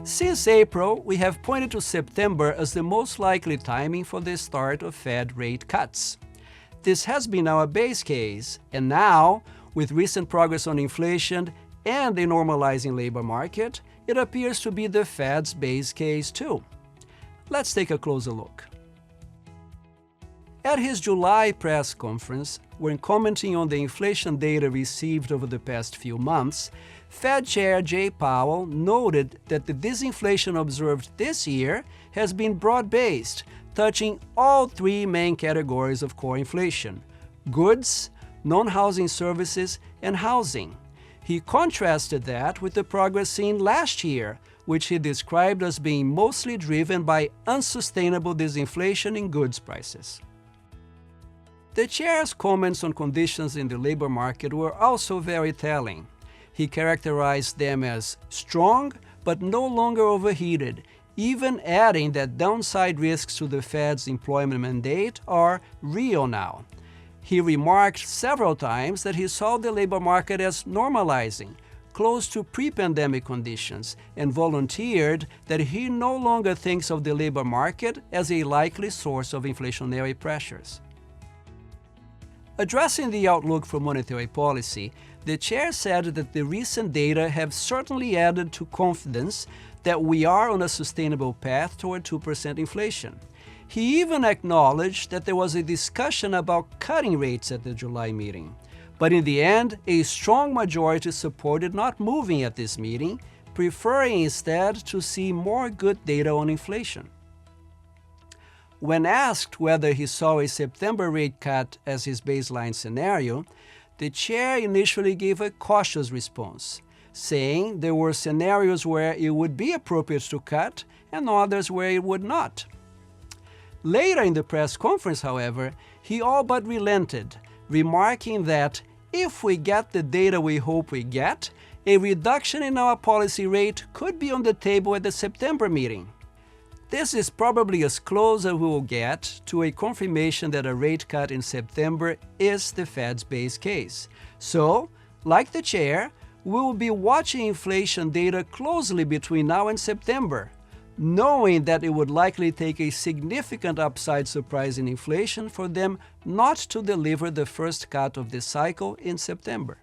Since April, we have pointed to September as the most likely timing for the start of Fed rate cuts. This has been our base case, and now, with recent progress on inflation and a normalizing labor market, it appears to be the Fed's base case too. Let's take a closer look. At his July press conference, when commenting on the inflation data received over the past few months, Fed Chair Jay Powell noted that the disinflation observed this year has been broad-based, touching all three main categories of core inflation: goods, non-housing services, and housing. He contrasted that with the progress seen last year, which he described as being mostly driven by unsustainable disinflation in goods prices. The chair's comments on conditions in the labor market were also very telling. He characterized them as strong, but no longer overheated, even adding that downside risks to the Fed's employment mandate are real now. He remarked several times that he saw the labor market as normalizing, close to pre-pandemic conditions, and volunteered that he no longer thinks of the labor market as a likely source of inflationary pressures. Addressing the outlook for monetary policy, the chair said that the recent data have certainly added to confidence that we are on a sustainable path toward 2% inflation. He even acknowledged that there was a discussion about cutting rates at the July meeting. But in the end, a strong majority supported not moving at this meeting, preferring instead to see more good data on inflation. When asked whether he saw a September rate cut as his baseline scenario, the chair initially gave a cautious response, saying there were scenarios where it would be appropriate to cut and others where it would not. Later in the press conference, however, he all but relented, remarking that if we get the data we hope we get, a reduction in our policy rate could be on the table at the September meeting. This is probably as close as we will get to a confirmation that a rate cut in September is the Fed's base case. So, like the chair, we will be watching inflation data closely between now and September, knowing that it would likely take a significant upside surprise in inflation for them not to deliver the first cut of this cycle in September.